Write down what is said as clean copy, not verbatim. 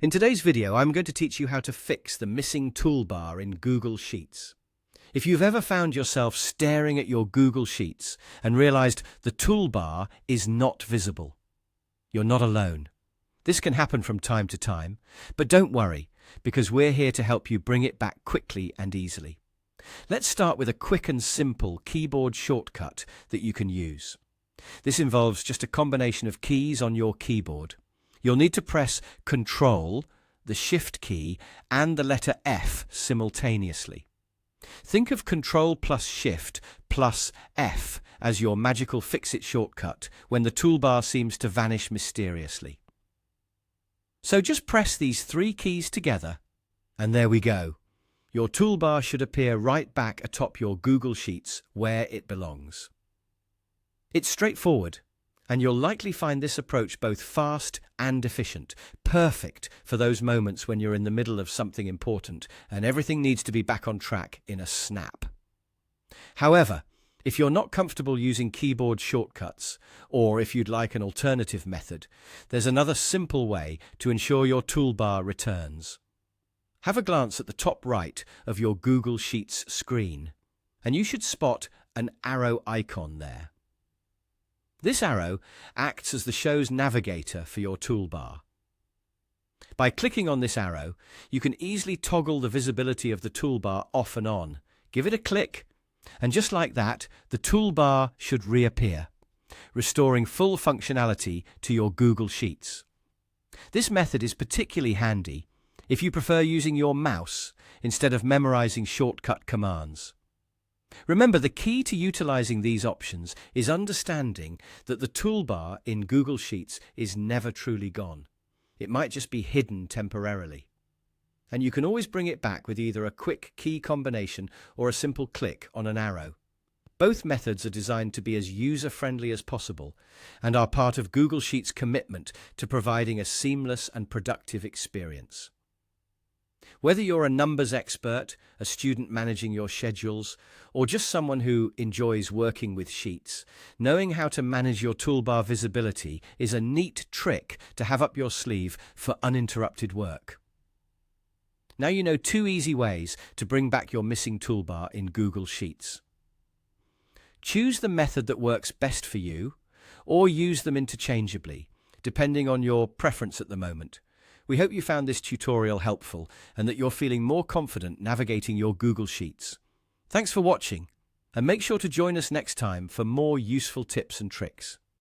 In today's video, I'm going to teach you how to fix the missing toolbar in Google Sheets. If you've ever found yourself staring at your Google Sheets and realized the toolbar is not visible, you're not alone. This can happen from time to time, but don't worry, because we're here to help you bring it back quickly and easily. Let's start with a quick and simple keyboard shortcut that you can use. This involves just a combination of keys on your keyboard. You'll need to press Control, the Shift key, and the letter F simultaneously. Think of Control plus Shift plus F as your magical fix-it shortcut when the toolbar seems to vanish mysteriously. So just press these three keys together, and there we go. Your toolbar should appear right back atop your Google Sheets where it belongs. It's straightforward, and you'll likely find this approach both fast and efficient, perfect for those moments when you're in the middle of something important and everything needs to be back on track in a snap. However, if you're not comfortable using keyboard shortcuts, or if you'd like an alternative method, there's another simple way to ensure your toolbar returns. Have a glance at the top right of your Google Sheets screen, and you should spot an arrow icon there. This arrow acts as the show's navigator for your toolbar. By clicking on this arrow, you can easily toggle the visibility of the toolbar off and on. Give it a click, and just like that, the toolbar should reappear, restoring full functionality to your Google Sheets. This method is particularly handy if you prefer using your mouse instead of memorizing shortcut commands. Remember, the key to utilizing these options is understanding that the toolbar in Google Sheets is never truly gone. It might just be hidden temporarily. And you can always bring it back with either a quick key combination or a simple click on an arrow. Both methods are designed to be as user-friendly as possible and are part of Google Sheets' commitment to providing a seamless and productive experience. Whether you're a numbers expert, a student managing your schedules, or just someone who enjoys working with Sheets, knowing how to manage your toolbar visibility is a neat trick to have up your sleeve for uninterrupted work. Now you know 2 easy ways to bring back your missing toolbar in Google Sheets. Choose the method that works best for you, or use them interchangeably, depending on your preference at the moment. We hope you found this tutorial helpful and that you're feeling more confident navigating your Google Sheets. Thanks for watching, and make sure to join us next time for more useful tips and tricks.